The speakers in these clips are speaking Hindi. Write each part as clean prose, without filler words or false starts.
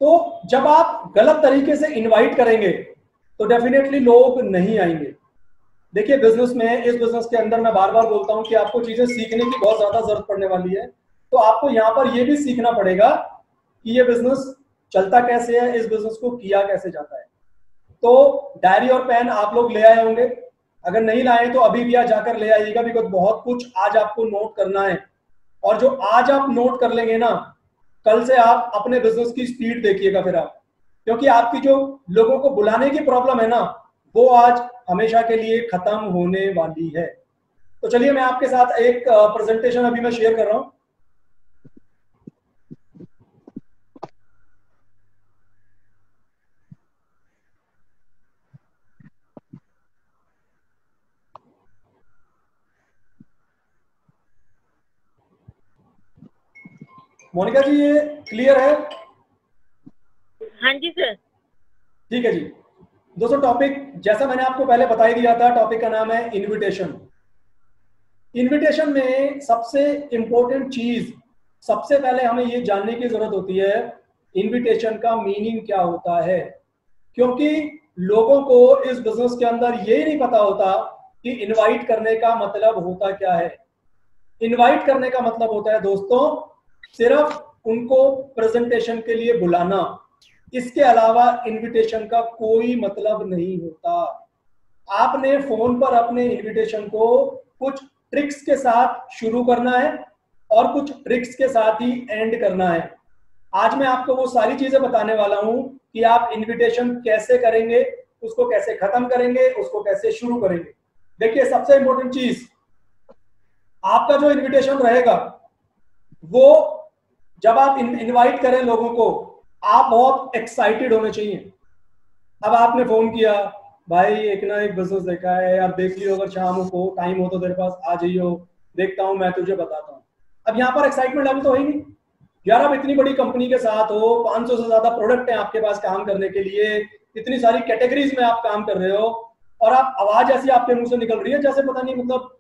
तो जब आप गलत तरीके से इनवाइट करेंगे तो डेफिनेटली लोग नहीं आएंगे। देखिए बिजनेस में, इस बिजनेस के अंदर मैं बार बार बोलता हूं कि आपको चीजें सीखने की बहुत ज्यादा जरूरत पड़ने वाली है। तो आपको यहाँ पर यह भी सीखना पड़ेगा कि ये बिजनेस चलता कैसे है, इस बिजनेस को किया कैसे जाता है। तो डायरी और पेन आप लोग ले आए होंगे, अगर नहीं लाए तो अभी भी आज जाकर ले आइएगा, बिकॉज बहुत कुछ आज आपको नोट करना है। और जो आज आप नोट कर लेंगे ना, कल से आप अपने बिजनेस की स्पीड देखिएगा फिर आप, क्योंकि आपकी जो लोगों को बुलाने की प्रॉब्लम है ना, वो आज हमेशा के लिए खत्म होने वाली है। तो चलिए मैं आपके साथ एक प्रेजेंटेशन अभी मैं शेयर कर रहा हूं। मोनिका जी ये क्लियर है? हाँ जी सर। ठीक है जी। दोस्तों टॉपिक जैसा मैंने आपको पहले बता ही दिया था, टॉपिक का नाम है इनविटेशन। इनविटेशन में सबसे इंपॉर्टेंट चीज, सबसे पहले हमें ये जानने की जरूरत होती है इनविटेशन का मीनिंग क्या होता है। क्योंकि लोगों को इस बिजनेस के अंदर ये नहीं पता होता कि इनवाइट करने का मतलब होता क्या है। इनवाइट करने का मतलब होता है दोस्तों सिर्फ उनको प्रेजेंटेशन के लिए बुलाना, इसके अलावा इनविटेशन का कोई मतलब नहीं होता। आपने फोन पर अपने इनविटेशन को कुछ ट्रिक्स के साथ शुरू करना है और कुछ ट्रिक्स के साथ ही एंड करना है। आज मैं आपको वो सारी चीजें बताने वाला हूं कि आप इनविटेशन कैसे करेंगे, उसको कैसे खत्म करेंगे, उसको कैसे शुरू करेंगे। देखिए सबसे इंपॉर्टेंट चीज, आपका जो इनविटेशन रहेगा वो जब आप इनवाइट करें लोगों को, आप बहुत एक्साइटेड होने चाहिए। अब आपने फोन किया, भाई एक ना एक बिजनेस देखा है यार, देख लियो, अगर शाम को टाइम हो तो तेरे पास आ जाइयो, देखता हूं मैं तुझे बताता हूं। अब यहाँ पर एक्साइटमेंट लेवल तो है ही नहीं यार। आप इतनी बड़ी कंपनी के साथ हो, 500 से ज्यादा प्रोडक्ट हैं आपके पास काम करने के लिए, इतनी सारी कैटेगरीज में आप काम कर रहे हो, और आप आवाज ऐसी आपके मुंह से निकल रही है जैसे पता नहीं मतलब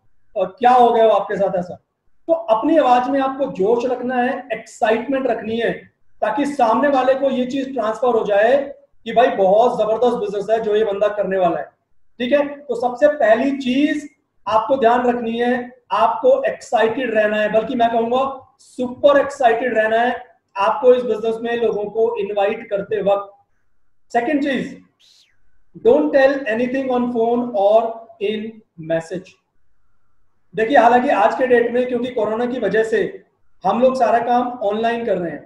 क्या हो गया हो आपके साथ ऐसा। तो अपनी आवाज में आपको जोश रखना है, एक्साइटमेंट रखनी है, ताकि सामने वाले को ये चीज ट्रांसफर हो जाए कि भाई बहुत जबरदस्त बिजनेस है जो ये बंदा करने वाला है। ठीक है, तो सबसे पहली चीज आपको ध्यान रखनी है, आपको एक्साइटेड रहना है, बल्कि मैं कहूंगा सुपर एक्साइटेड रहना है आपको इस बिजनेस में लोगों को इनवाइट करते वक्त। सेकंड चीज, don't tell anything on phone और इन मैसेज। देखिए हालांकि आज के डेट में क्योंकि कोरोना की वजह से हम लोग सारा काम ऑनलाइन कर रहे हैं,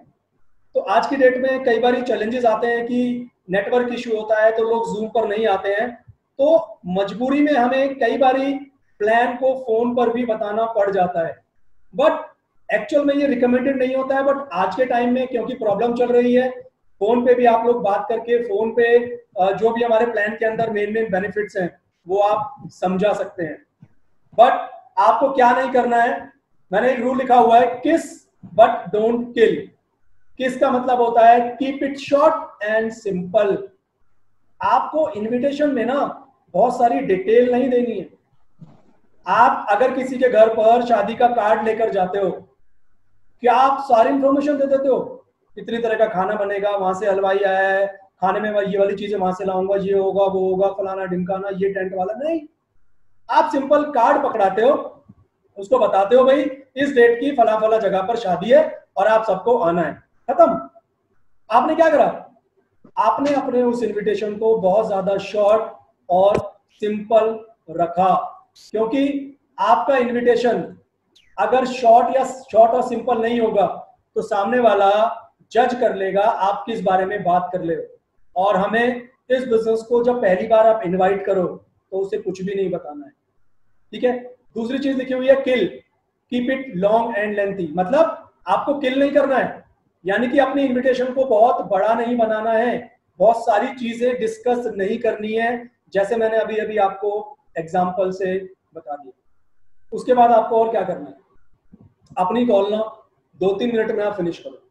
तो आज की डेट में कई बार चैलेंजेस आते हैं कि नेटवर्क इश्यू होता है तो लोग जूम पर नहीं आते हैं। तो मजबूरी में हमें कई बार प्लान को फोन पर भी बताना पड़ जाता है, बट एक्चुअल में ये रिकमेंडेड नहीं होता है। बट आज के टाइम में क्योंकि प्रॉब्लम चल रही है, फोन पे भी आप लोग बात करके फोन पे जो भी हमारे प्लान के अंदर मेन मेन बेनिफिट्स हैं वो आप समझा सकते हैं। बट आपको क्या नहीं करना है, मैंने एक रूल लिखा हुआ है, किस बट डोंट किल। किस का मतलब होता है keep it short and simple. आपको इनविटेशन में ना बहुत सारी डिटेल नहीं देनी है। आप अगर किसी के घर पर शादी का कार्ड लेकर जाते हो, क्या आप सारी इंफॉर्मेशन दे देते हो? कितनी तरह का खाना बनेगा, वहां से हलवाई आया है, खाने में ये वाली चीजें वहां से लाऊंगा, ये होगा वो होगा, फलाना ढिमकाना, ये टेंट वाला नहीं। आप सिंपल कार्ड पकड़ाते हो, उसको बताते हो भाई इस डेट की फला फला जगह पर शादी है और आप सबको आना है, खत्म। आपने क्या करा, आपने अपने उस इनविटेशन को बहुत ज्यादा शॉर्ट और सिंपल रखा। क्योंकि आपका इनविटेशन अगर शॉर्ट और सिंपल नहीं होगा तो सामने वाला जज कर लेगा आप किस बारे में बात कर ले हो। और हमें इस बिजनेस को जब पहली बार आप इनवाइट करो तो उसे कुछ भी नहीं बताना है। ठीक है, दूसरी चीज लिखी हुई है kill, keep it long and lengthy. मतलब आपको किल नहीं करना है, यानी कि अपनी इनविटेशन को बहुत बड़ा नहीं बनाना है, बहुत सारी चीजें डिस्कस नहीं करनी है, जैसे मैंने अभी अभी आपको एग्जांपल से बता दिया। उसके बाद आपको और क्या करना है, अपनी कॉल ना 2-3 मिनट में आप फिनिश करो।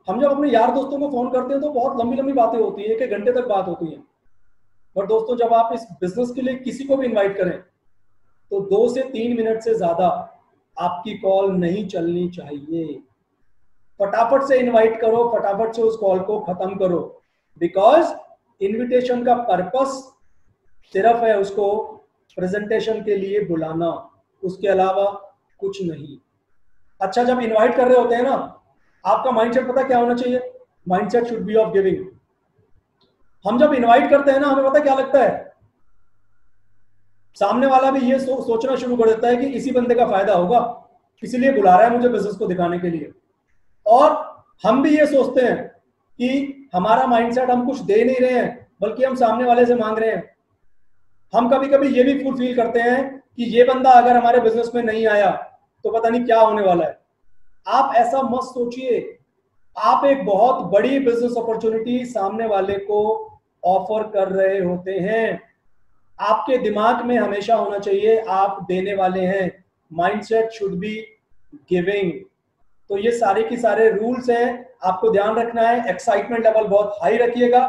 हम जब अपने यार दोस्तों को फोन करते हैं तो बहुत लंबी लंबी बातें होती है, 1-1 घंटे तक बात होती है। पर दोस्तों जब आप इस बिजनेस के लिए किसी को भी इन्वाइट करें तो 2 से 3 मिनट से ज्यादा आपकी कॉल नहीं चलनी चाहिए। फटाफट से इनवाइट करो, फटाफट से उस कॉल को खत्म करो, बिकॉज इनविटेशन का पर्पस सिर्फ है उसको प्रेजेंटेशन के लिए बुलाना, उसके अलावा कुछ नहीं। अच्छा, जब इनवाइट कर रहे होते हैं ना, आपका माइंडसेट पता क्या होना चाहिए? Mindset should be of giving. हम जब इनवाइट करते हैं ना, हमें पता क्या लगता है, सामने वाला भी ये सोचना शुरू कर देता है कि इसी बंदे का फायदा होगा, इसीलिए बुला रहा है मुझे बिजनेस को दिखाने के लिए। और हम भी ये सोचते हैं कि हमारा माइंडसेट, हम कुछ दे नहीं रहे हैं बल्कि हम सामने वाले से मांग रहे हैं। हम कभी कभी ये भी फील करते हैं कि ये बंदा अगर हमारे बिजनेस में नहीं आया तो पता नहीं क्या होने वाला है। आप ऐसा मत सोचिए, आप एक बहुत बड़ी बिजनेस अपॉर्चुनिटी सामने वाले को ऑफर कर रहे होते हैं। आपके दिमाग में हमेशा होना चाहिए आप देने वाले हैं, माइंडसेट शुड बी गिविंग। तो ये सारे की सारे रूल्स हैं, आपको ध्यान रखना है। एक्साइटमेंट लेवल बहुत हाई रखिएगा,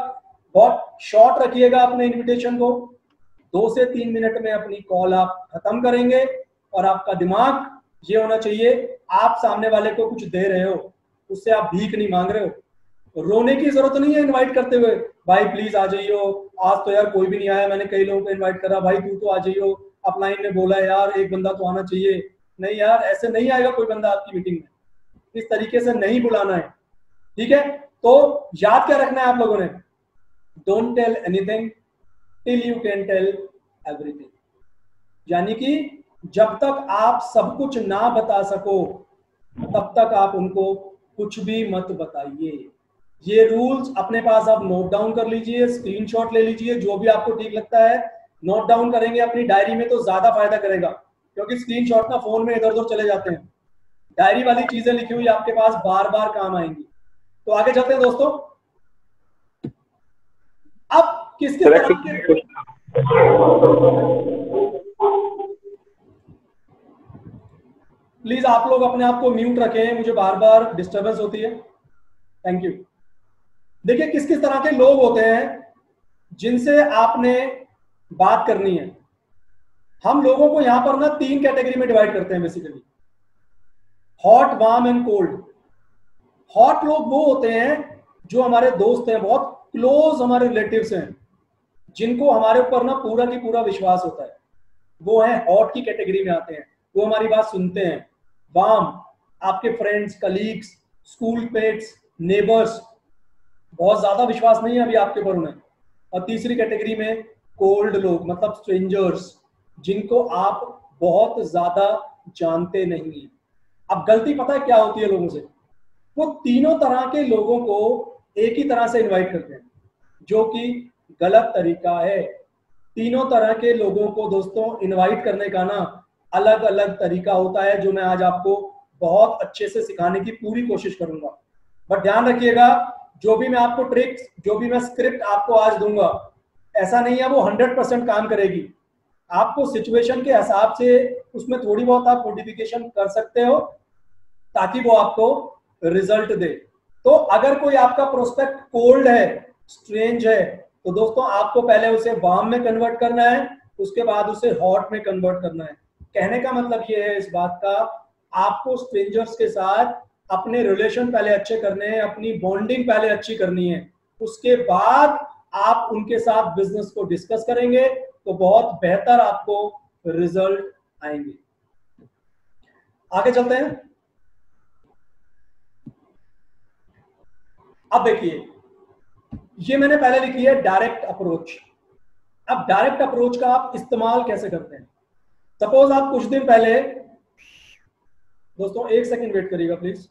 बहुत शॉर्ट रखिएगा अपने इनविटेशन को। 2 से 3 मिनट में अपनी कॉल आप खत्म करेंगे और आपका दिमाग ये होना चाहिए आप सामने वाले को कुछ दे रहे हो, उससे आप भीख नहीं मांग रहे हो। रोने की जरूरत नहीं है इनवाइट करते हुए, भाई प्लीज आ जाइयो, आज तो यार कोई भी नहीं आया, मैंने कई लोगों को इनवाइट करा, भाई तू तो आ जाइयो, अपलाइन ने बोला है यार एक बंदा तो आना चाहिए। नहीं यार, ऐसे नहीं आएगा कोई बंदा आपकी मीटिंग में, इस तरीके से नहीं बुलाना है, ठीक है? तो याद क्या रखना है आप लोगों ने, don't tell anything till you can tell everything. यानी कि जब तक आप सब कुछ ना बता सको तब तक आप उनको कुछ भी मत बताइए। ये रूल्स अपने पास आप नोट डाउन कर लीजिए, स्क्रीनशॉट ले लीजिए, जो भी आपको ठीक लगता है नोट डाउन करेंगे अपनी डायरी में तो ज्यादा फायदा करेगा, क्योंकि स्क्रीनशॉट ना फोन में इधर उधर चले जाते हैं। डायरी वाली चीजें लिखी हुई आपके पास बार बार काम आएंगी। तो आगे चलते हैं दोस्तों। अब किस तरह के, प्लीज आप लोग अपने आप को म्यूट रखें, मुझे बार बार डिस्टरबेंस होती है। Thank you. देखिए किस किस तरह के लोग होते हैं जिनसे आपने बात करनी है। हम लोगों को यहां पर ना 3 कैटेगरी में डिवाइड करते हैं basically, hot, warm and cold. Hot लोग वो होते हैं जो हमारे दोस्त हैं, बहुत क्लोज हमारे रिलेटिव्स हैं, जिनको हमारे ऊपर ना पूरा की पूरा विश्वास होता है, वो है हॉट की कैटेगरी में आते हैं, वो हमारी बात सुनते हैं। वार्म, आपके friends, colleagues, school mates, neighbours, बहुत ज्यादा विश्वास नहीं है अभी आपके ऊपर उन्हें। और तीसरी कैटेगरी में कोल्ड लोग, मतलब स्ट्रेंजर्स, जिनको आप बहुत ज्यादा जानते नहीं हैं। अब गलती पता है क्या होती है लोगों से, वो तीनों तरह के लोगों को एक ही तरह से इनवाइट करते हैं, जो कि गलत तरीका है। तीनों तरह के लोगों को दोस्तों इनवाइट करने का ना अलग अलग तरीका होता है, जो मैं आज आपको बहुत अच्छे से सिखाने की पूरी कोशिश करूंगा। बट ध्यान रखिएगा, जो भी मैं आपको ट्रिक्स, जो भी मैं स्क्रिप्ट आपको आज दूंगा, ऐसा नहीं है वो 100% काम करेगी। आपको सिचुएशन के हिसाब से उसमें थोड़ी बहुत आप मॉडिफिकेशन कर सकते हो ताकि वो आपको रिजल्ट दे। तो अगर कोई आपका प्रोस्पेक्ट कोल्ड है, स्ट्रेंज है, तो दोस्तों आपको पहले उसे वार्म में कन्वर्ट करना है, उसके बाद उसे हॉट में कन्वर्ट करना है। कहने का मतलब ये है इस बात का, आपको स्ट्रेंजर्स के साथ अपने रिलेशन पहले अच्छे करने हैं, अपनी बॉन्डिंग पहले अच्छी करनी है, उसके बाद आप उनके साथ बिजनेस को डिस्कस करेंगे तो बहुत बेहतर आपको रिजल्ट आएंगे। आगे चलते हैं। अब देखिए, ये मैंने पहले लिखी है डायरेक्ट अप्रोच। अब डायरेक्ट अप्रोच का आप इस्तेमाल कैसे करते हैं? सपोज आप कुछ दिन पहले, दोस्तों 1 सेकंड वेट करिएगा प्लीज।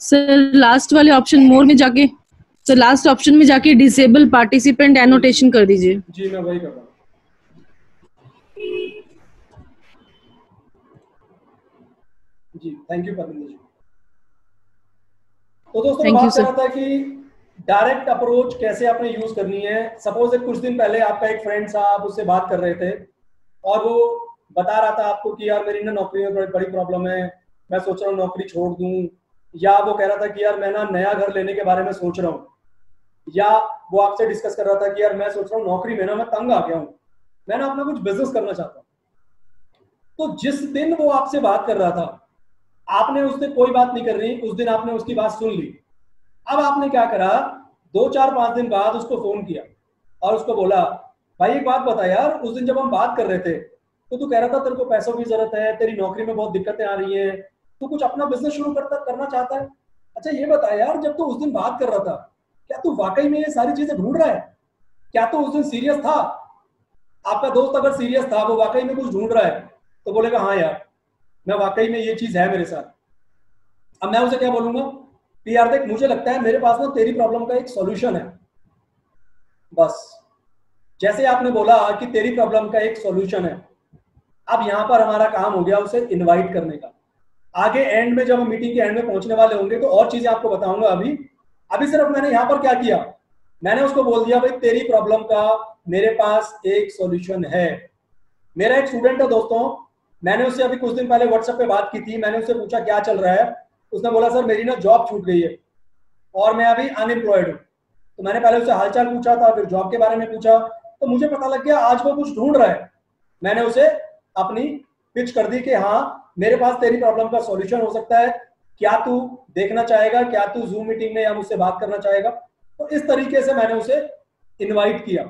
सर लास्ट वाले ऑप्शन मोर में जाके, सर लास्ट ऑप्शन में जाके डिसेबल पार्टिसिपेंट एनोटेशन कर दीजिए। जी मैं वही कर रहा हूँ। जी थैंक यू परमिंदर जी। तो दोस्तों बात कर रहा था कि डायरेक्ट अप्रोच कैसे आपने यूज करनी है। सपोज कुछ दिन पहले आपका एक फ्रेंड था, आप उससे बात कर रहे थे और वो बता रहा था आपको कि यार मेरी ना नौकरी में बड़ी बड़ी प्रॉब्लम है, मैं सोच रहा हूँ नौकरी छोड़ दूं, या वो कह रहा था कि यार मैं ना नया घर लेने के बारे में सोच रहा हूँ, या वो आपसे डिस्कस कर रहा था कि यार मैं सोच रहा हूँ नौकरी में ना मैं तंग आ गया हूँ, मैं ना अपना कुछ बिजनेस करना चाहता हूँ। तो जिस दिन वो आपसे बात कर रहा था, आपने उससे कोई बात नहीं कर रही, उस दिन आपने उसकी बात सुन ली। अब आपने क्या करा, 2 4 5 दिन बाद उसको फोन किया और उसको बोला, भाई एक बात बता यार, उस दिन जब हम बात कर रहे थे तो तू कह रहा था तेरे को पैसों की जरूरत है, तेरी नौकरी में बहुत दिक्कतें आ रही है, तू कुछ अपना बिजनेस शुरू करना चाहता है। अच्छा ये बता यार, जब तू उस दिन बात कर रहा था, क्या तू वाकई में ये सारी चीजें ढूंढ रहा है? क्या तू उस दिन सीरियस था? आपका दोस्त अगर सीरियस था, वो वाकई में कुछ ढूंढ रहा है, तो बोलेगा हाँ यार मैं वाकई में ये चीज है मेरे साथ। अब मैं उसे क्या बोलूंगा कि यार देख, मुझे लगता है मेरे पास ना तेरी प्रॉब्लम का एक सॉल्यूशन है। बस जैसे आपने बोला कि तेरी प्रॉब्लम का एक सॉल्यूशन है, अब यहां पर हमारा काम हो गया उसे इनवाइट करने का। आगे एंड में, जब हम मीटिंग के एंड में पहुंचने वाले होंगे, तो और चीजें आपको बताऊंगा। अभी अभी सिर्फ मैंने यहां पर क्या किया, मैंने उसको बोल दिया भाई तेरी प्रॉब्लम का मेरे पास एक सॉल्यूशन है। मेरा एक स्टूडेंट है दोस्तों, मैंने उससे अभी कुछ दिन पहले व्हाट्सएप पे बात की थी, मैंने उससे पूछा क्या चल रहा है, उसने बोला सर मेरी ना जॉब छूट गई है और मैं अभी अनएम्प्लॉयड हूँ। तो मैंने पहले उससे हालचाल पूछा था, फिर जॉब के बारे में पूछा, तो मुझे पता लग गया आज वो कुछ ढूंढ रहा है। मैंने उसे अपनी पिच कर दी कि हाँ मेरे पास तेरी प्रॉब्लम का सॉल्यूशन हो सकता है, क्या तू देखना चाहेगा, क्या तू जूम मीटिंग में या मुझसे बात करना चाहेगा। तो इस तरीके से मैंने उसे इनवाइट किया।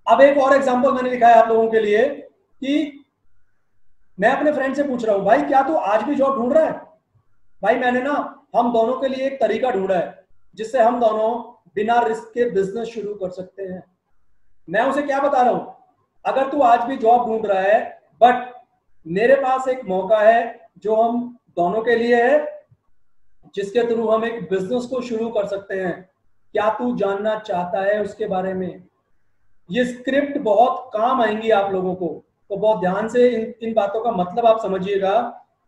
अब एक और एग्जांपल मैंने लिखा है आप लोगों के लिए कि मैं अपने फ्रेंड से पूछ रहा हूं, भाई क्या तू आज भी जॉब ढूंढ रहा है? भाई मैंने ना हम दोनों के लिए एक तरीका ढूंढा है जिससे हम दोनों बिना रिस्क के बिजनेस शुरू कर सकते हैं। मैं उसे क्या बता रहा हूं, अगर तू आज भी जॉब ढूंढ रहा है, बट मेरे पास एक मौका है जो हम दोनों के लिए है, जिसके थ्रू हम एक बिजनेस को शुरू कर सकते हैं, क्या तू जानना चाहता है उसके बारे में? ये स्क्रिप्ट बहुत काम आएंगी आप लोगों को, तो बहुत ध्यान से इन बातों का मतलब आप समझिएगा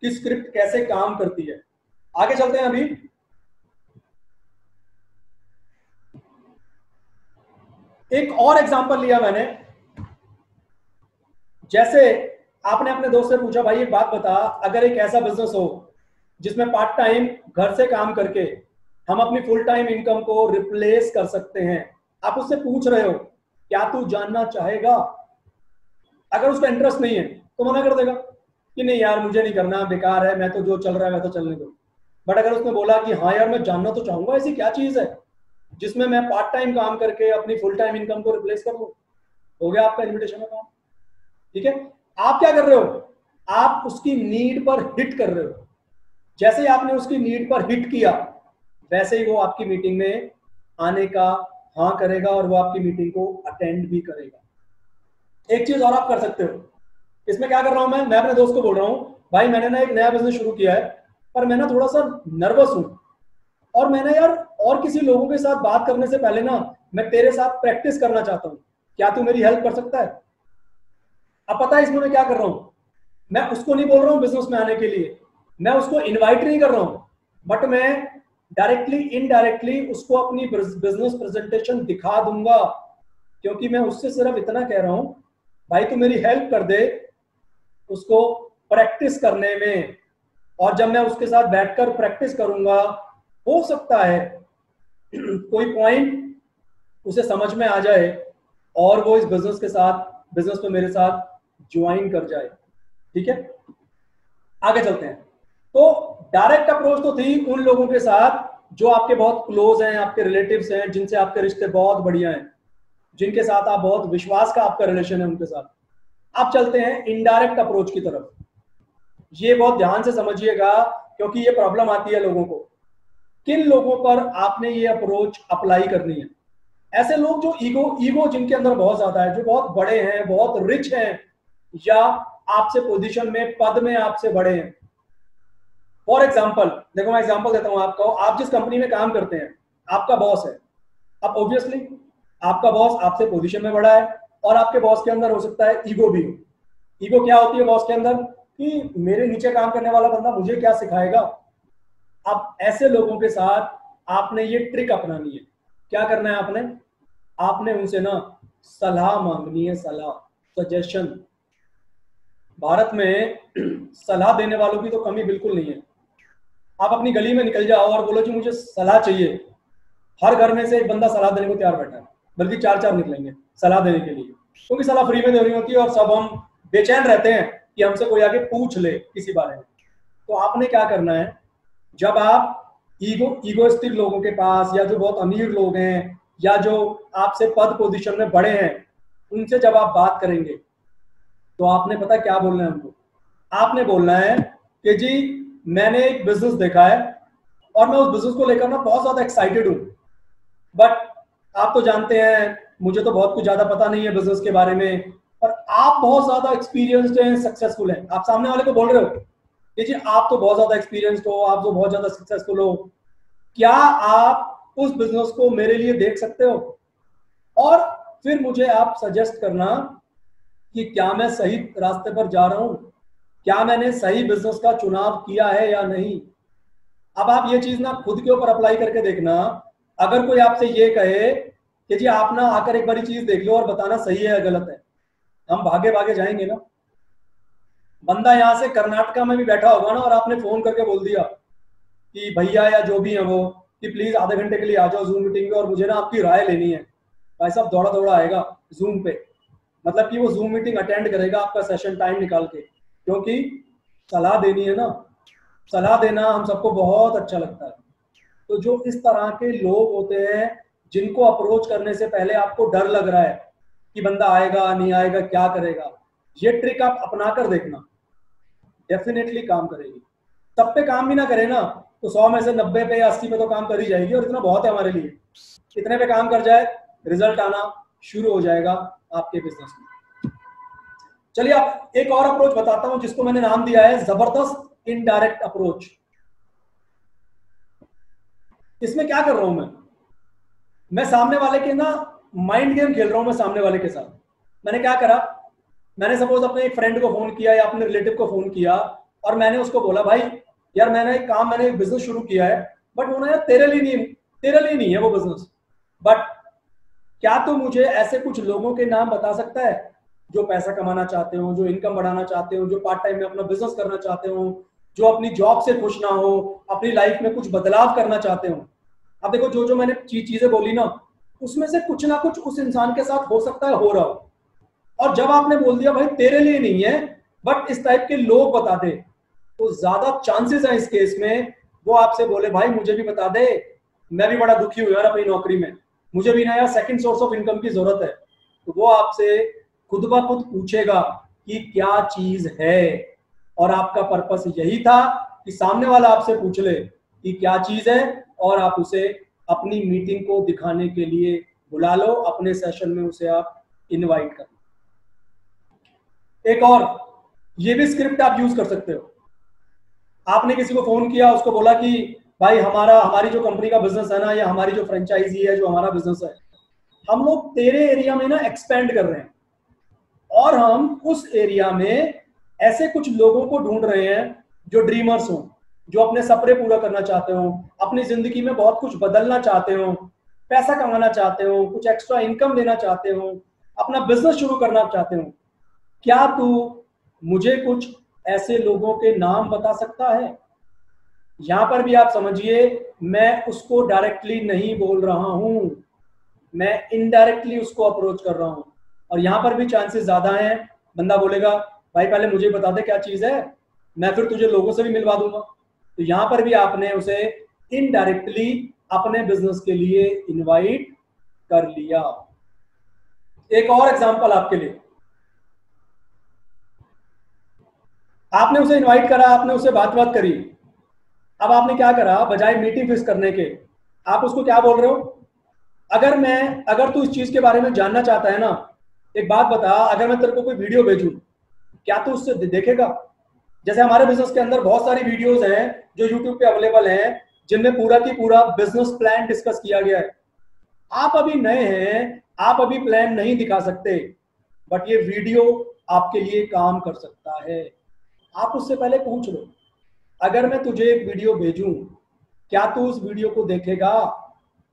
कि स्क्रिप्ट कैसे काम करती है। आगे चलते हैं। अभी एक और एग्जांपल लिया मैंने, जैसे आपने अपने दोस्त से पूछा, भाई एक बात बता, अगर एक ऐसा बिजनेस हो जिसमें पार्ट टाइम घर से काम करके हम अपनी फुल टाइम इनकम को रिप्लेस कर सकते हैं, आप उससे पूछ रहे हो क्या तू जानना चाहेगा? अगर उसका इंटरेस्ट नहीं है तो मना कर देगा कि नहीं यार मुझे नहीं करना, बेकार है, मैं तो जो चल रहा है वैसा चलने दो। बट अगर उसने बोला कि हाँ यार मैं जानना तो चाहूंगा, ऐसी क्या चीज है जिसमें मैं पार्ट टाइम काम करके अपनी फुल टाइम इनकम को रिप्लेस कर दूं, हो गया आपका इन्विटेशन का काम। ठीक है, आप क्या कर रहे हो, आप उसकी नीड पर हिट कर रहे हो। जैसे ही आपने उसकी नीड पर हिट किया, वैसे ही वो आपकी मीटिंग में आने का हाँ करेगा और वो आपकी मीटिंग को अटेंड भी करेगा। एक चीज और आप कर सकते हो, इसमें क्या कर रहा हूं मैं अपने दोस्त को बोल रहा हूं, भाई मैंने ना एक नया बिजनेस शुरू किया है, पर मैं ना थोड़ा सा नर्वस हूं, और मैंने यार और किसी लोगों के साथ बात करने से पहले ना मैं तेरे साथ प्रैक्टिस करना चाहता हूं, क्या तू मेरी हेल्प कर सकता है? अब पता है इसमें मैं क्या कर रहा हूं, मैं उसको नहीं बोल रहा हूं बिजनेस में आने के लिए, मैं उसको इनवाइट नहीं कर रहा हूं, बट मैं डायरेक्टली इनडायरेक्टली उसको अपनी बिजनेस प्रेजेंटेशन दिखा दूंगा, क्योंकि मैं उससे सिर्फ इतना कह रहा हूं, भाई तू मेरी हेल्प कर दे उसको प्रैक्टिस करने में। और जब मैं उसके साथ बैठकर प्रैक्टिस करूंगा, हो सकता है कोई पॉइंट उसे समझ में आ जाए और वो इस बिजनेस में मेरे साथ ज्वाइन कर जाए। ठीक है, आगे चलते हैं। तो डायरेक्ट अप्रोच तो थी उन लोगों के साथ जो आपके बहुत क्लोज हैं, आपके रिलेटिव्स हैं, जिनसे आपके रिश्ते बहुत बढ़िया हैं, जिनके साथ आप बहुत विश्वास का आपका रिलेशन है उनके साथ। आप चलते हैं इनडायरेक्ट अप्रोच की तरफ। ये बहुत ध्यान से समझिएगा क्योंकि ये प्रॉब्लम आती है लोगों को, किन लोगों पर आपने ये अप्रोच अप्लाई करनी है। ऐसे लोग जो ईगो जिनके अंदर बहुत ज्यादा है, जो बहुत बड़े हैं, बहुत रिच हैं, या आपसे पोजीशन में, पद में आपसे बड़े हैं। फॉर एग्जाम्पल देखो, मैं एग्जाम्पल देता हूं आपको, आप जिस कंपनी में काम करते हैं, आपका बॉस है। अब ऑब्वियसली आपका बॉस आपसे पोजीशन में बड़ा है और आपके बॉस के अंदर हो सकता है ईगो भी हो। ईगो क्या होती है बॉस के अंदर, कि मेरे नीचे काम करने वाला बंदा मुझे क्या सिखाएगा। अब ऐसे लोगों के साथ आपने ये ट्रिक अपनानी है। क्या करना है आपने उनसे ना सलाह मांगनी है, सलाह, सजेशन। भारत में सलाह देने वालों की तो कमी बिल्कुल नहीं है। आप अपनी गली में निकल जाओ और बोलो जी मुझे सलाह चाहिए, हर घर में से एक बंदा सलाह देने को तैयार बैठा है, बल्कि चार चार निकलेंगे सलाह देने के लिए, क्योंकि सलाह फ्री में देनी होती है और सब हम बेचैन रहते हैं कि हमसे कोई आगे पूछ ले किसी बारे में। तो आपने क्या करना है, जब आप ईगोइस्टिक लोगों के पास, या जो बहुत अमीर लोग हैं, या जो आपसे पद पोजीशन में बड़े हैं, उनसे जब आप बात करेंगे तो आपने पता क्या बोलना है उनको? आपने बोलना है कि जी मैंने एक बिजनेस देखा है और मैं उस बिजनेस को लेकर ना बहुत ज्यादा एक्साइटेड हूँ, बट आप तो जानते हैं मुझे तो बहुत कुछ ज्यादा पता नहीं है बिजनेस के बारे में, और आप बहुत ज्यादा एक्सपीरियंस्ड हैं, सक्सेसफुल हैं। आप सामने वाले को बोल रहे हो कि जी आप तो बहुत ज्यादा एक्सपीरियंस्ड हो, आप तो बहुत ज्यादा सक्सेसफुल हो, क्या आप उस बिजनेस को मेरे लिए देख सकते हो? और फिर मुझे आप सजेस्ट करना कि क्या मैं सही रास्ते पर जा रहा हूं, क्या मैंने सही बिजनेस का चुनाव किया है या नहीं। अब आप ये चीज ना खुद के ऊपर अप्लाई करके देखना। अगर कोई आपसे ये कहे कि जी आप ना आकर एक बारी चीज देख लो और बताना सही है या गलत है, हम भागे भागे जाएंगे ना। बंदा यहाँ से कर्नाटका में भी बैठा होगा ना और आपने फोन करके बोल दिया कि भैया या जो भी है वो, कि प्लीज आधे घंटे के लिए आ जाओ जूम मीटिंग में और मुझे ना आपकी राय लेनी है, भाई साहब दौड़ा दौड़ा आएगा जूम पे। मतलब कि वो जूम मीटिंग अटेंड करेगा आपका सेशन टाइम निकाल के, क्योंकि सलाह देनी है ना। सलाह देना हम सबको बहुत अच्छा लगता है। तो जो इस तरह के लोग होते हैं जिनको अप्रोच करने से पहले आपको डर लग रहा है कि बंदा आएगा नहीं आएगा क्या करेगा, ये ट्रिक आप अपना कर देखना, डेफिनेटली काम करेगी। सब पे काम भी ना करे ना तो 100 में से 90 पे या 80 पे तो काम कर ही जाएगी, और इतना बहुत है हमारे लिए। इतने पे काम कर जाए, रिजल्ट आना शुरू हो जाएगा आपके बिजनेस में। चलिए आप एक और अप्रोच बताता हूं जिसको मैंने नाम दिया है जबरदस्त इनडायरेक्ट अप्रोच। इसमें क्या कर रहा हूं मैं सामने वाले के ना माइंड गेम खेल रहा हूं मैं सामने वाले के साथ। मैंने क्या करा, मैंने सपोज अपने एक फ्रेंड को फोन किया या अपने रिलेटिव को फोन किया और मैंने उसको बोला भाई यार मैंने एक बिजनेस शुरू किया है, बट वो ना यार तेरे लिए नहीं है वो बिजनेस, बट क्या तू मुझे ऐसे कुछ लोगों के नाम बता सकता है जो पैसा कमाना चाहते हो, जो इनकम बढ़ाना चाहते हो, जो पार्ट टाइम में अपना बिजनेस करना चाहते हो, जो अपनी जॉब से खुश ना हो, अपनी लाइफ में कुछ बदलाव करना चाहते हो। अब देखो जो जो मैंने चीजें बोली ना, उसमें से कुछ ना कुछ उस इंसान के साथ हो सकता है हो रहा हो। और जब आपने बोल दिया भाई तेरे लिए नहीं है बट इस टाइप के लोग बता दे, तो ज्यादा चांसेस है इस केस में वो आपसे बोले भाई मुझे भी बता दे, मैं भी बड़ा दुखी हूं यार अपनी नौकरी में, मुझे भी ना यार सेकंड सोर्स ऑफ इनकम की जरूरत है। तो वो आपसे खुद ब खुद पूछेगा कि क्या चीज है, और आपका पर्पस यही था कि सामने वाला आपसे पूछ ले कि क्या चीज है, और आप उसे अपनी मीटिंग को दिखाने के लिए बुला लो, अपने सेशन में उसे आप इनवाइट कर। एक और ये भी स्क्रिप्ट आप यूज कर सकते हो। आपने किसी को फोन किया, उसको बोला कि भाई हमारी जो कंपनी का बिजनेस है ना, या हमारी जो फ्रेंचाइजी है, जो हमारा बिजनेस है, हम लोग तेरे एरिया में ना एक्सपेंड कर रहे हैं और हम उस एरिया में ऐसे कुछ लोगों को ढूंढ रहे हैं जो ड्रीमर्स हों, जो अपने सपने पूरा करना चाहते हो, अपनी जिंदगी में बहुत कुछ बदलना चाहते हो, पैसा कमाना चाहते हो, कुछ एक्स्ट्रा इनकम लेना चाहते हो, अपना बिजनेस शुरू करना चाहते हो। क्या तू मुझे कुछ ऐसे लोगों के नाम बता सकता है? यहां पर भी आप समझिए मैं उसको डायरेक्टली नहीं बोल रहा हूं, मैं इनडायरेक्टली उसको अप्रोच कर रहा हूं। और यहां पर भी चांसेस ज्यादा हैं बंदा बोलेगा भाई पहले मुझे बता दे क्या चीज है, मैं फिर तुझे लोगों से भी मिलवा दूंगा। तो यहां पर भी आपने उसे इनडायरेक्टली अपने बिजनेस के लिए इनवाइट कर लिया। एक और एग्जांपल आपके लिए, आपने उसे इनवाइट करा, आपने उससे बात करी, अब आपने क्या करा, बजाय मीटिंग फिक्स करने के आप उसको क्या बोल रहे हो, अगर तू इस चीज के बारे में जानना चाहता है ना, एक बात बता, अगर मैं तेरे को कोई वीडियो भेजूं क्या तू उससे देखेगा? जैसे हमारे बिजनेस के अंदर बहुत सारी वीडियोस हैं जो यूट्यूब पे अवेलेबल हैं, जिनमें पूरा की पूरा बिजनेस प्लान डिस्कस किया गया है। आप अभी नए हैं, आप अभी प्लान नहीं दिखा सकते, बट ये वीडियो आपके लिए काम कर सकता है। आप उससे पहले पूछ लो, अगर मैं तुझे एक वीडियो भेजूं क्या तू उस वीडियो को देखेगा?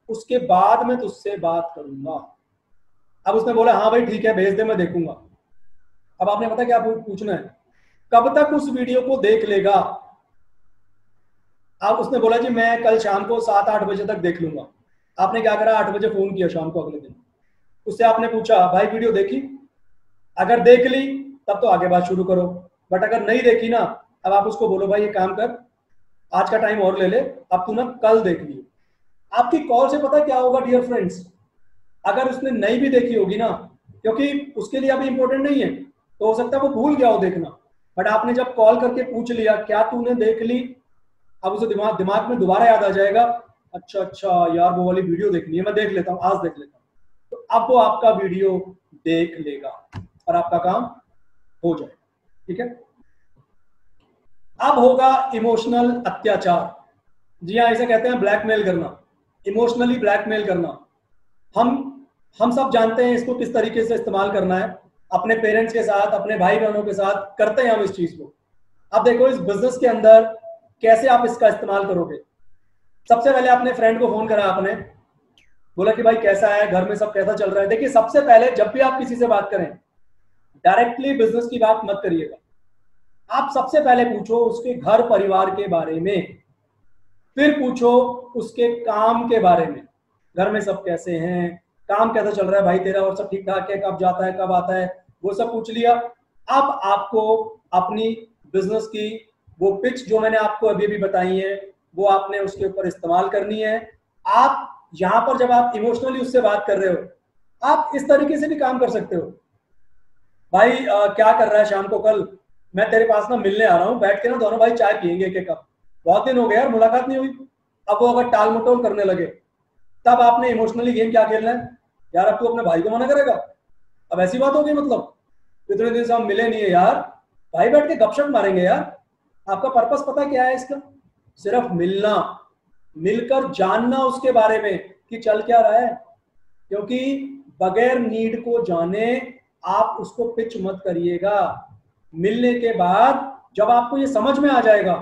उसके बाद मैं तुझसे बात करूंगा। अब उसने बोला हाँ भाई ठीक है भेज दे मैं देखूंगा। अब आपने पता क्या पूछना है, कब तक उस वीडियो को देख लेगा? आप उसने बोला जी मैं कल शाम को 7-8 बजे तक देख लूंगा। आपने क्या करा, 8 बजे फोन किया शाम को अगले दिन, उससे आपने पूछा भाई वीडियो देखी? अगर देख ली तब तो आगे बात शुरू करो, बट अगर नहीं देखी ना, अब आप उसको बोलो भाई ये काम कर, आज का टाइम और ले ले, अब तू ना कल देख लियो। आपकी कॉल से पता क्या होगा डियर फ्रेंड्स, अगर उसने नहीं भी देखी होगी ना, क्योंकि उसके लिए अभी इंपॉर्टेंट नहीं है, तो हो सकता है वो भूल गया हो देखना, बट आपने जब कॉल करके पूछ लिया क्या तूने देख ली, अब उसे दिमाग में दोबारा याद आ जाएगा, अच्छा यार वो वाली वीडियो देखनी है, मैं देख लेता हूँ, आज देख लेता हूँ। तो अब वो आपका वीडियो देख लेगा और आपका काम हो जाएगा। ठीक है, अब होगा इमोशनल अत्याचार। जी हाँ, इसे कहते हैं ब्लैकमेल करना, इमोशनली ब्लैकमेल करना। हम सब जानते हैं इसको किस तरीके से इस्तेमाल करना है, अपने पेरेंट्स के साथ, अपने भाई बहनों के साथ करते हैं हम इस चीज को। अब देखो इस बिजनेस के अंदर कैसे आप इसका इस्तेमाल करोगे। सबसे पहले अपने फ्रेंड को फोन करा, आपने बोला कि भाई कैसा है, घर में सब कैसा चल रहा है। देखिए सबसे पहले जब भी आप किसी से बात करें, डायरेक्टली बिजनेस की बात मत करिएगा। आप सबसे पहले पूछो उसके घर परिवार के बारे में, फिर पूछो उसके काम के बारे में, घर में सब कैसे हैं, काम कैसा चल रहा है भाई तेरा, और सब ठीक ठाक है, कब जाता है कब आता है, वो सब पूछ लिया। अब आपको अपनी बिजनेस की वो पिच जो मैंने आपको अभी भी बताई है, वो आपने उसके ऊपर इस्तेमाल करनी है। आप यहाँ पर जब आप इमोशनली उससे बात कर रहे हो, आप इस तरीके से भी काम कर सकते हो, भाई क्या कर रहा है शाम को, कल मैं तेरे पास ना मिलने आ रहा हूँ, बैठ के ना दोनों भाई चाय पियेंगे एक कप, बहुत दिन हो गए यार मुलाकात नहीं हुई। अब वो अगर टाल मटोल करने लगे, तब आपने इमोशनली गेम क्या खेलना है, यार अब तू अपने भाई को मना करेगा, अब ऐसी बात होगी, मतलब इतने दिन से हम मिले नहीं है यार, भाई बैठ के गपशप मारेंगे यार। आपका पर्पस पता क्या है इसका, सिर्फ मिलना, मिलकर जानना उसके बारे में कि चल क्या रहा है। क्योंकि बगैर नीड को जाने आप उसको पिच मत करिएगा। मिलने के बाद जब आपको ये समझ में आ जाएगा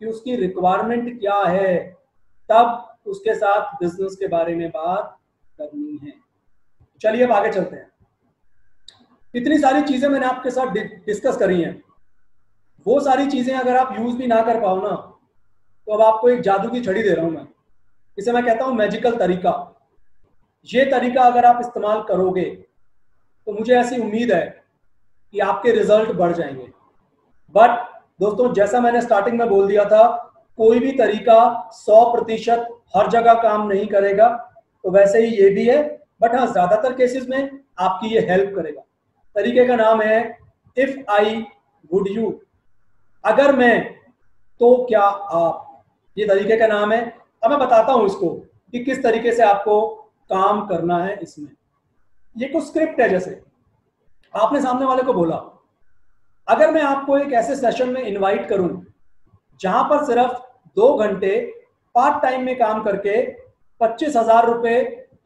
कि उसकी रिक्वायरमेंट क्या है, तब उसके साथ बिजनेस के बारे में बात करनी है। चलिए अब आगे चलते हैं। इतनी सारी चीजें मैंने आपके साथ डिस्कस करी हैं, वो सारी चीजें अगर आप यूज भी ना कर पाओ ना, तो अब आपको एक जादू की छड़ी दे रहा हूं मैं, इसे मैं कहता हूं मैजिकल तरीका। ये तरीका अगर आप इस्तेमाल करोगे तो मुझे ऐसी उम्मीद है कि आपके रिजल्ट बढ़ जाएंगे। बट दोस्तों जैसा मैंने स्टार्टिंग में बोल दिया था, कोई भी तरीका 100% हर जगह काम नहीं करेगा, तो वैसे ही ये भी है, बट हाँ ज्यादातर केसेस में आपकी ये हेल्प करेगा। तरीके का नाम है इफ आई वुड यू, अगर मैं तो क्या आप, ये तरीके का नाम है। अब मैं बताता हूं इसको कि किस तरीके से आपको काम करना है इसमें। ये कुछ स्क्रिप्ट है, जैसे आपने सामने वाले को बोला, अगर मैं आपको एक ऐसे सेशन में इनवाइट करूं जहां पर सिर्फ 2 घंटे पार्ट टाइम में काम करके 25,000 रुपए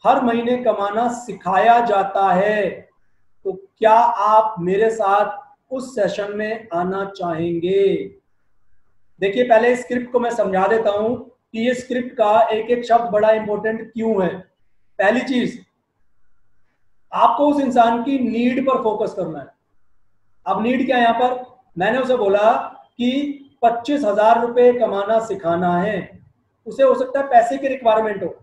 हर महीने कमाना सिखाया जाता है, तो क्या आप मेरे साथ उस सेशन में आना चाहेंगे? देखिए पहले स्क्रिप्ट को मैं समझा देता हूं कि ये स्क्रिप्ट का एक एक शब्द बड़ा इंपॉर्टेंट क्यों है। पहली चीज, आपको उस इंसान की नीड पर फोकस करना है। अब नीड क्या है यहाँ पर, मैंने उसे बोला कि 25,000 रुपए कमाना सिखाना है, उसे हो सकता है पैसे की रिक्वायरमेंट हो।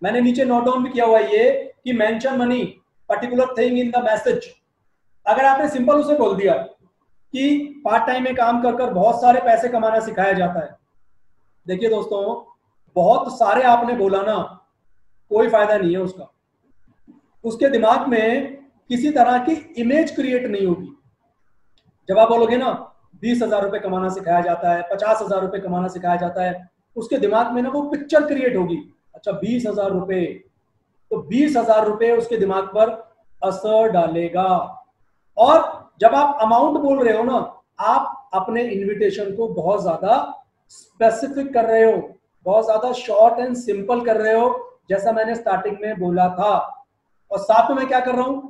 मैंने नीचे नोट डाउन भी किया हुआ है ये कि mention money particular thing in the message. अगर आपने सिंपल उसे बोल दिया कि पार्ट टाइम में काम कर कर बहुत सारे पैसे कमाना सिखाया जाता है, देखिए दोस्तों बहुत सारे आपने बोला ना, कोई फायदा नहीं है उसका। उसके दिमाग में किसी तरह की इमेज क्रिएट नहीं होगी। जब आप बोलोगे ना 20,000 रुपए कमाना सिखाया जाता है, 50,000 रुपए कमाना सिखाया जाता है, उसके दिमाग में ना वो पिक्चर क्रिएट होगी। अच्छा 20,000 रुपए, तो 20,000 रुपए उसके दिमाग पर असर डालेगा। और जब आप अमाउंट बोल रहे हो ना, आप अपने इन्विटेशन को बहुत ज्यादा स्पेसिफिक कर रहे हो, बहुत ज्यादा शॉर्ट एंड सिंपल कर रहे हो, जैसा मैंने स्टार्टिंग में बोला था। और साथ में मैं क्या कर रहा हूं,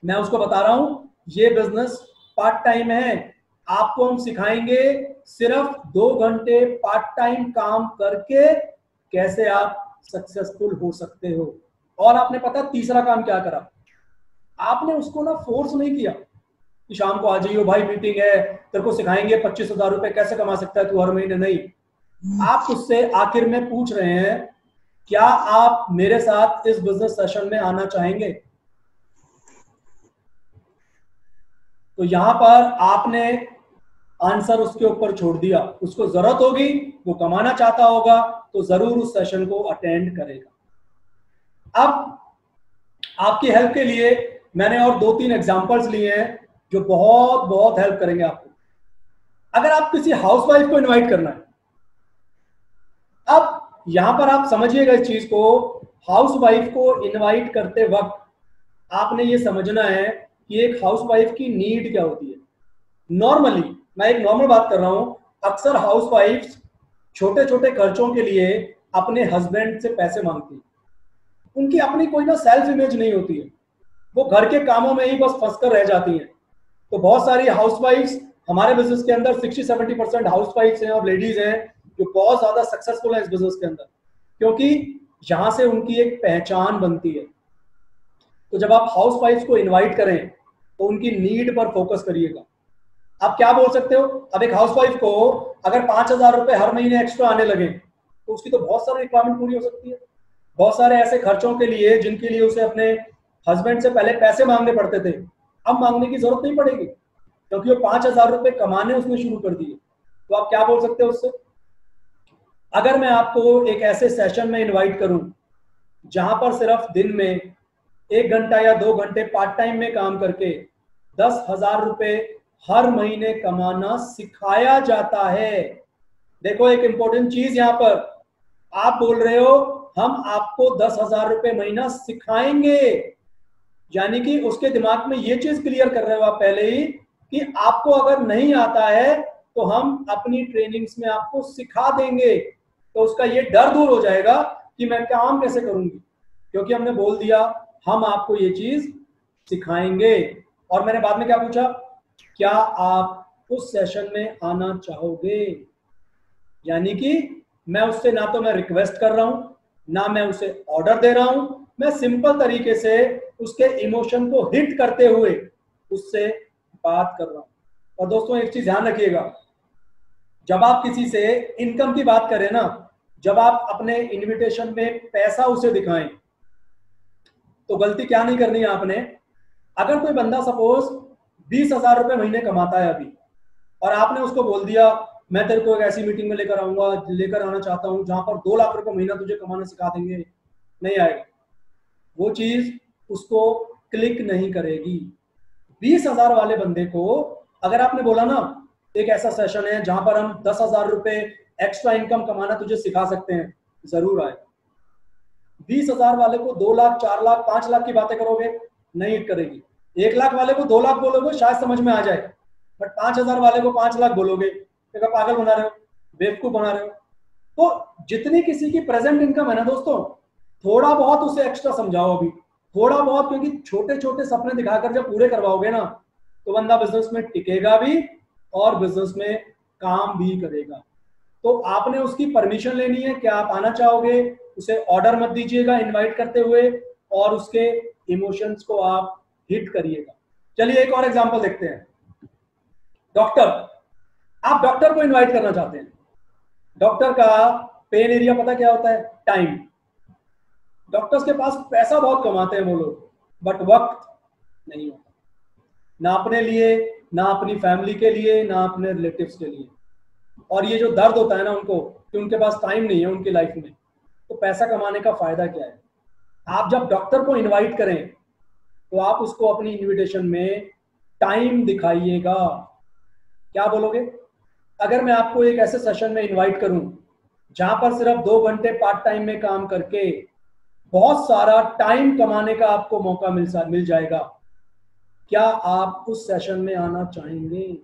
मैं उसको बता रहा हूं ये बिजनेस पार्ट टाइम है, आपको हम सिखाएंगे सिर्फ 2 घंटे पार्ट टाइम काम करके कैसे आप सक्सेसफुल हो सकते हो। और आपने पता तीसरा काम क्या करा, आपने उसको ना फोर्स नहीं किया, कि शाम को आ जाइयो भाई मीटिंग है, तेरे को सिखाएंगे 25,000 रुपए कैसे कमा सकता है तू हर महीने। नहीं, आप उससे आखिर में पूछ रहे हैं क्या आप मेरे साथ इस बिजनेस सेशन में आना चाहेंगे। तो यहां पर आपने आंसर उसके ऊपर छोड़ दिया। उसको जरूरत होगी, वो कमाना चाहता होगा तो जरूर उस सेशन को अटेंड करेगा। अब आपकी हेल्प के लिए मैंने और 2-3 एग्जांपल्स लिए हैं जो बहुत बहुत हेल्प करेंगे आपको। अगर आप किसी हाउसवाइफ को इनवाइट करना है, अब यहां पर आप समझिएगा इस चीज को, हाउसवाइफ को इनवाइट करते वक्त आपने ये समझना है कि एक हाउसवाइफ की नीड क्या होती है। नॉर्मली, मैं एक नॉर्मल बात कर रहा हूं, अक्सर हाउसवाइफ्स छोटे छोटे खर्चों के लिए अपने हस्बैंड से पैसे मांगती है। उनकी अपनी कोई ना सेल्फ इमेज नहीं होती है, वो घर के कामों में ही बस फंसकर रह जाती हैं। तो बहुत सारी हाउसवाइफ्स हमारे बिजनेस के अंदर 60-70% हाउसवाइफ्स हैं और लेडीज हैं जो बहुत ज्यादा सक्सेसफुल है इस बिजनेस के अंदर, क्योंकि यहां से उनकी एक पहचान बनती है। तो जब आप हाउसवाइफ्स को इनवाइट करें तो उनकी नीड पर फोकस करिएगा। आप क्या बोल सकते हो, अब एक हाउसवाइफ को अगर 5,000 रुपए हर महीने एक्स्ट्रा आने लगे तो उसकी तो बहुत सारी रिक्वायरमेंट पूरी हो सकती है। बहुत सारे ऐसे खर्चों के लिए जिनके लिए उसे अपने हस्बैंड से पहले पैसे मांगने पड़ते थे, अब मांगने की जरूरत नहीं पड़ेगी क्योंकि वो 5,000 रुपए कमाने उसने शुरू कर दिए। तो आप क्या बोल सकते हो उससे। अगर मैं आपको एक ऐसे सेशन में इनवाइट करूं जहां पर सिर्फ दिन में 1 घंटा या 2 घंटे पार्ट टाइम में काम करके 10,000 रुपए हर महीने कमाना सिखाया जाता है। देखो एक इंपॉर्टेंट चीज यहां पर, आप बोल रहे हो हम आपको 10,000 रुपए महीना सिखाएंगे, यानी कि उसके दिमाग में ये चीज क्लियर कर रहे हो आप पहले ही कि आपको अगर नहीं आता है तो हम अपनी ट्रेनिंग्स में आपको सिखा देंगे। तो उसका ये डर दूर हो जाएगा कि मैं काम कैसे करूंगी, क्योंकि हमने बोल दिया हम आपको ये चीज सिखाएंगे। और मैंने बाद में क्या पूछा, क्या आप उस सेशन में आना चाहोगे। यानी कि मैं उससे ना तो मैं रिक्वेस्ट कर रहा हूं ना मैं उसे ऑर्डर दे रहा हूं, मैं सिंपल तरीके से उसके इमोशन को हिट करते हुए उससे बात कर रहा हूं। और दोस्तों एक चीज ध्यान रखिएगा, जब आप किसी से इनकम की बात करें ना, जब आप अपने इनविटेशन में पैसा उसे दिखाएं तो गलती क्या नहीं करनी है आपने। अगर कोई बंदा सपोज 20,000 रुपए महीने कमाता है अभी और आपने उसको बोल दिया मैं तेरे को एक ऐसी मीटिंग में लेकर आना चाहता हूं जहां पर 2 लाख रुपए महीना तुझे कमाना सिखा देंगे, नहीं आएगा, वो चीज उसको क्लिक नहीं करेगी। 20,000 वाले बंदे को अगर आपने बोला ना एक ऐसा सेशन है जहां पर हम 10,000 रुपए एक्स्ट्रा इनकम कमाना तुझे सिखा सकते हैं, जरूर आएगा। 20,000 वाले को 2 लाख 4 लाख 5 लाख की बातें करोगे, नहीं करेगी। 1 लाख वाले को 2 लाख बोलोगे शायद समझ में आ जाए, बट 5,000 वाले को 5 लाख बोलोगे तो पागल बना रहे हो, बेवकूफ बना रहे हो। तो जितनी किसी की प्रेजेंट इनकम है ना दोस्तों, थोड़ा बहुत उसे एक्स्ट्रा समझाओ अभी, थोड़ा बहुत, क्योंकि छोटे छोटे सपने दिखाकर जब पूरे करवाओगे ना तो बंदा बिजनेस में टिकेगा भी और बिजनेस में काम भी करेगा। तो आपने उसकी परमिशन लेनी है, क्या आप आना चाहोगे, उसे ऑर्डर मत दीजिएगा इनवाइट करते हुए, और उसके इमोशंस को आप हिट करिएगा। चलिए एक और एग्जांपल देखते हैं। डॉक्टर, आप डॉक्टर को इनवाइट करना चाहते हैं। डॉक्टर का पेन एरिया पता क्या होता है, टाइम। डॉक्टर्स के पास पैसा बहुत कमाते हैं वो लोग, बट वक्त नहीं होता, ना अपने लिए, ना अपनी फैमिली के लिए, ना अपने रिलेटिव्स के लिए। और ये जो दर्द होता है ना उनको कि उनके पास टाइम नहीं है उनकी लाइफ में, तो पैसा कमाने का फायदा क्या है। आप जब डॉक्टर को इनवाइट करें तो आप उसको अपनी इनविटेशन में टाइम दिखाइएगा। क्या बोलोगे, अगर मैं आपको एक ऐसे सेशन में इनवाइट करूं जहां पर सिर्फ 2 घंटे पार्ट टाइम में काम करके बहुत सारा टाइम कमाने का आपको मौका मिल जाएगा, क्या आप उस सेशन में आना चाहेंगे।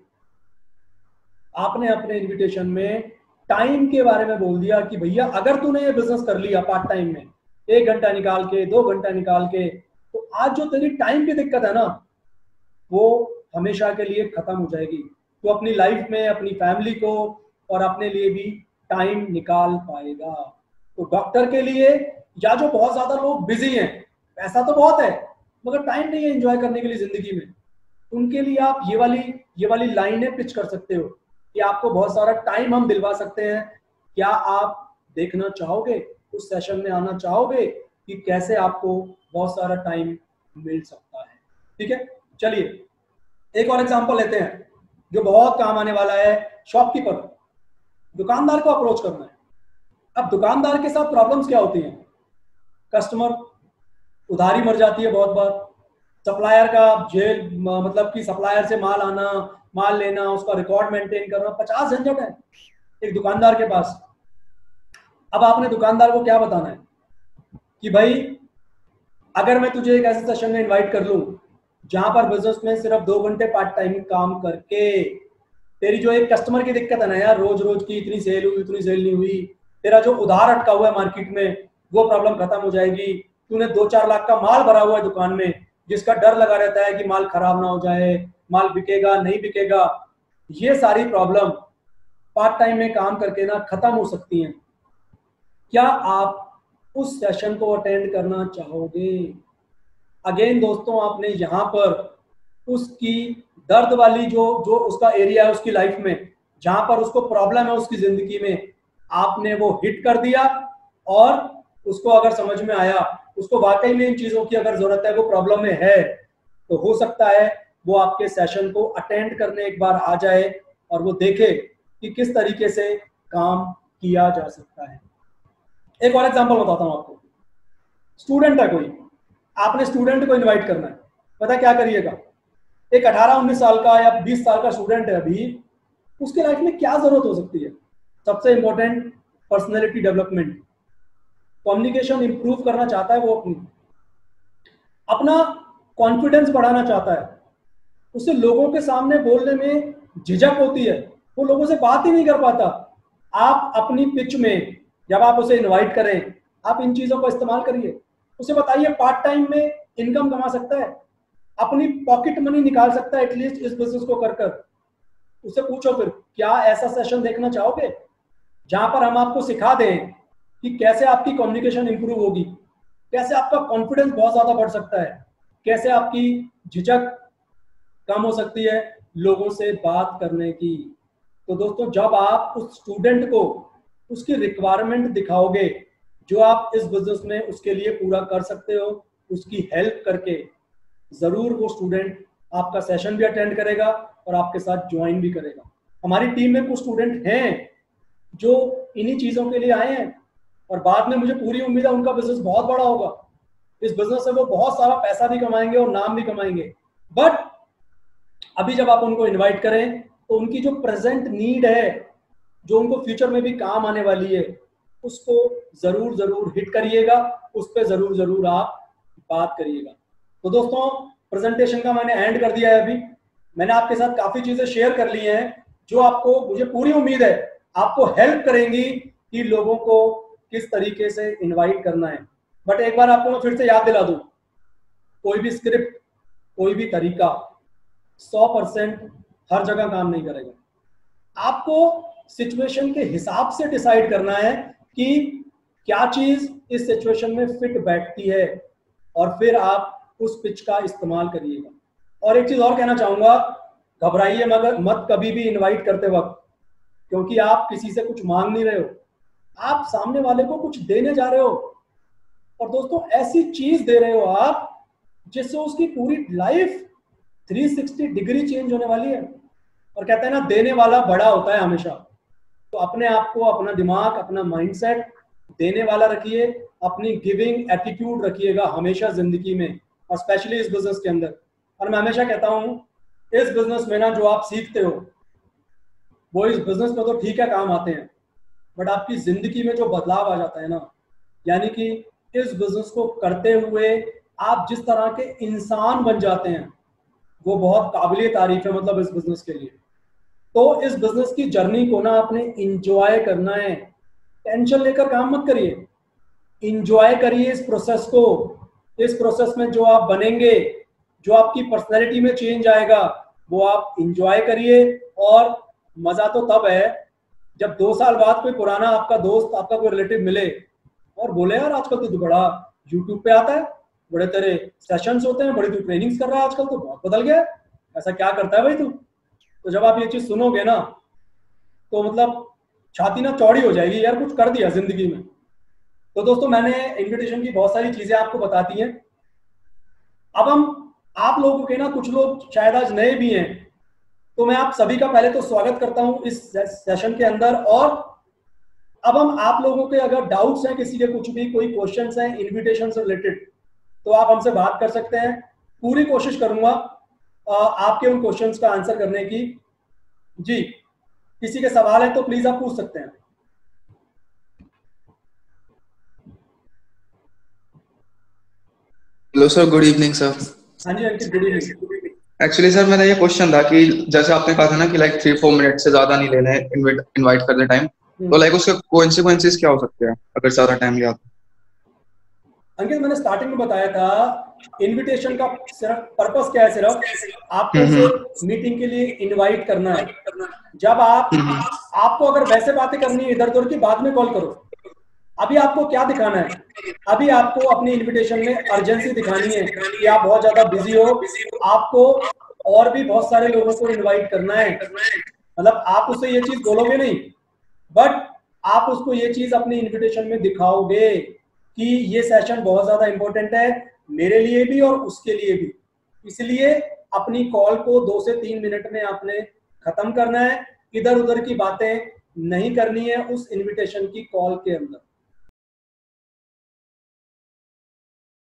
आपने अपने इनविटेशन में टाइम के बारे में बोल दिया कि भैया अगर तूने ये बिजनेस कर लिया पार्ट टाइम में 1 घंटा निकाल के 2 घंटा निकाल के, तो आज जो तेरी टाइम की दिक्कत है ना वो हमेशा के लिए खत्म हो जाएगी। तो अपनी लाइफ में अपनी फैमिली को और अपने लिए भी टाइम निकाल पाएगा। तो डॉक्टर के लिए, या जो बहुत ज्यादा लोग बिजी हैं, पैसा तो बहुत है मगर टाइम नहीं है एंजॉय करने के लिए जिंदगी में, उनके लिए आप ये वाली लाइनें पिच कर सकते हो कि आपको बहुत सारा टाइम हम दिलवा सकते हैं, क्या आप देखना चाहोगे, उस सेशन में आना चाहोगे कि कैसे आपको बहुत सारा टाइम मिल सकता है। ठीक है, चलिए एक और एग्जांपल लेते हैं जो बहुत काम आने वाला है। शॉपकीपर, दुकानदार को अप्रोच करना है। अब दुकानदार के साथ प्रॉब्लम्स क्या होती हैं? कस्टमर उधारी मर जाती है बहुत बार, सप्लायर का जेल, मतलब कि सप्लायर से माल आना, माल लेना, उसका रिकॉर्ड मेंटेन करना, 50 झंझट है एक दुकानदार के पास। अब आपने दुकानदार को क्या बताना है कि भाई अगर मैं तुझे एक ऐसे सेशन में इनवाइट कर लूं जहां पर बिजनेस में सिर्फ 2 घंटे पार्ट टाइम काम करके तेरी जो एक कस्टमर की दिक्कत है ना यार, रोज रोज की इतनी सेल हुई, इतनी सेल नहीं हुई, तेरा जो उधार अटका हुआ है मार्केट में वो प्रॉब्लम खत्म हो जाएगी। तूने 2-4 लाख का माल भरा हुआ है दुकान में जिसका डर लगा रहता है कि माल खराब ना हो जाए, माल बिकेगा नहीं बिकेगा, ये सारी प्रॉब्लम पार्ट टाइम में काम करके ना खत्म हो सकती हैं। क्या आप उस सेशन को अटेंड करना चाहोगे? अगेन दोस्तों, आपने यहाँ पर उसकी दर्द वाली जो जो उसका एरिया है उसकी लाइफ में, जहां पर उसको प्रॉब्लम है उसकी जिंदगी में, आपने वो हिट कर दिया। और उसको अगर समझ में आया, उसको वाकई में इन चीजों की अगर जरूरत है, वो प्रॉब्लम में है, तो हो सकता है वो आपके सेशन को अटेंड करने एक बार आ जाए और वो देखे कि किस तरीके से काम किया जा सकता है। एक और एग्जांपल बताता हूं आपको। स्टूडेंट है कोई, आपने स्टूडेंट को इनवाइट करना है, पता क्या करिएगा? एक 18-19 साल का या 20 साल का स्टूडेंट है अभी, उसकी लाइफ में क्या जरूरत हो सकती है? सबसे important, personality development, communication improve करना चाहता है, वो अपना कॉन्फिडेंस बढ़ाना चाहता है, उसे लोगों के सामने बोलने में झिझक होती है, वो लोगों से बात ही नहीं कर पाता। आप अपनी पिच में जब आप उसे इनवाइट करें, आप इन चीजों का इस्तेमाल करिए। उसे बताइए पार्ट टाइम में इनकम कमा सकता है, अपनी पॉकेट मनी निकाल सकता है एटलीस्ट इस बिजनेस को कर कर। उसे पूछो फिर, क्या ऐसा सेशन देखना चाहोगे जहां पर हम आपको सिखा दें कि कैसे आपकी कम्युनिकेशन इंप्रूव होगी, कैसे आपका कॉन्फिडेंस बहुत ज्यादा बढ़ सकता है, कैसे आपकी झिझक कम हो सकती है लोगों से बात करने की। तो दोस्तों, जब आप उस स्टूडेंट को उसकी रिक्वायरमेंट दिखाओगे जो आप इस बिजनेस में उसके लिए पूरा कर सकते हो, उसकी हेल्प करके, जरूर वो स्टूडेंट आपका सेशन भी अटेंड करेगा और आपके साथ ज्वाइन भी करेगा। हमारी टीम में कुछ स्टूडेंट हैं जो इन्हीं चीजों के लिए आए हैं और बाद में मुझे पूरी उम्मीद है उनका बिजनेस बहुत बड़ा होगा। इस बिजनेस से वो बहुत सारा पैसा भी कमाएंगे और नाम भी कमाएंगे। बट अभी जब आप उनको इनवाइट करें तो उनकी जो प्रेजेंट नीड है, जो उनको फ्यूचर में भी काम आने वाली है, उसको जरूर जरूर हिट करिएगा, उस पर जरूर जरूर आप बात करिएगा। तो दोस्तों, प्रेजेंटेशन का मैंने एंड कर दिया है। अभी मैंने आपके साथ काफी चीजें शेयर कर ली हैं जो आपको, मुझे पूरी उम्मीद है आपको हेल्प करेंगी कि लोगों को किस तरीके से इनवाइट करना है। बट एक बार आपको मैं फिर से याद दिला दूं, कोई भी स्क्रिप्ट, कोई भी तरीका 100% हर जगह काम नहीं करेगा। आपको सिचुएशन के हिसाब से डिसाइड करना है कि क्या चीज इस सिचुएशन में फिट बैठती है और फिर आप उस पिच का इस्तेमाल करिएगा। और एक चीज और कहना चाहूंगा, घबराइए मत कभी भी इनवाइट करते वक्त, क्योंकि आप किसी से कुछ मांग नहीं रहे हो, आप सामने वाले को कुछ देने जा रहे हो। और दोस्तों, ऐसी चीज दे रहे हो आप जिससे उसकी पूरी लाइफ 360 डिग्री चेंज होने वाली है। और कहते हैं ना, देने वाला बड़ा होता है हमेशा। तो अपने आप को, अपना दिमाग, अपना माइंडसेट देने वाला रखिए, अपनी गिविंग एटीट्यूड रखिएगा हमेशा जिंदगी में, और स्पेशली इस बिजनेस के अंदर। और मैं हमेशा कहता हूं, इस बिजनेस में ना जो आप सीखते हो वो इस बिजनेस में तो ठीक है काम आते हैं, बट आपकी जिंदगी में जो बदलाव आ जाता है ना, यानी कि इस बिजनेस को करते हुए आप जिस तरह के इंसान बन जाते हैं, वो बहुत काबिले तारीफ है, मतलब इस बिजनेस के लिए। तो इस बिजनेस की जर्नी को ना आपने इंजॉय करना है। टेंशन लेकर काम मत करिए, इंजॉय करिए इस प्रोसेस को। इस प्रोसेस में जो आप बनेंगे, जो आपकी पर्सनैलिटी में चेंज आएगा, वो आप इंजॉय करिए। और मजा तो तब है जब 2 साल बाद कोई पुराना आपका दोस्त, आपका कोई रिलेटिव मिले और बोले, यार आजकल तो बड़ा यूट्यूब पे आता है, बड़े तेरे सेशंस होते हैं, बड़ी तू ट्रेनिंग्स कर रहा है आजकल, तो बहुत बदल गया। ऐसा क्या करता है भाई तू? तो जब आप ये चीज सुनोगे ना तो मतलब छाती ना चौड़ी हो जाएगी, यार कुछ कर दिया जिंदगी में। तो दोस्तों मैंने इन्विटेशन की बहुत सारी चीजें आपको बताती हैं। अब हम आप लोगों के ना, कुछ लोग शायद आज नए भी हैं, तो मैं आप सभी का पहले तो स्वागत करता हूं इस सेशन के अंदर। और अब हम आप लोगों के अगर डाउट्स हैं, किसी के कुछ भी कोई क्वेश्चंस हैं इन्विटेशन से रिलेटेड, तो आप हमसे बात कर सकते हैं। पूरी कोशिश करूंगा आपके उन क्वेश्चंस का आंसर करने की। जी, किसी के सवाल है तो प्लीज आप पूछ सकते हैं। Hello sir, good evening sir. हाँ जी अंकित, गुड इवनिंग। एक्चुअली सर मेरा ये क्वेश्चन था कि जैसे आपने कहा था ना कि लाइक 3-4 मिनट से ज्यादा नहीं लेने इनवाइट करने टाइम, तो लाइक उसके कॉन्सिक्वेंसेस क्या हो सकते हैं अगर ज्यादा टाइम लिया तो? अंकित मैंने स्टार्टिंग में बताया था, इनविटेशन का सिर्फ पर्पस क्या है, सिर्फ आपको उसे मीटिंग के लिए इनवाइट करना है। जब आपको अगर वैसे बातें करनी है इधर उधर की, बाद में कॉल करो। अभी आपको क्या दिखाना है? अभी आपको अपनी इनविटेशन में अर्जेंसी दिखानी है कि आप बहुत ज्यादा बिजी हो, आपको और भी बहुत सारे लोगों को इनवाइट करना है। मतलब आप उससे ये चीज बोलोगे नहीं, बट आप उसको ये चीज अपनी इनविटेशन में दिखाओगे कि ये सेशन बहुत ज्यादा इंपॉर्टेंट है मेरे लिए भी और उसके लिए भी। इसलिए अपनी कॉल को 2 से 3 मिनट में आपने खत्म करना है। इधर उधर की बातें नहीं करनी है उस इनविटेशन की कॉल के अंदर।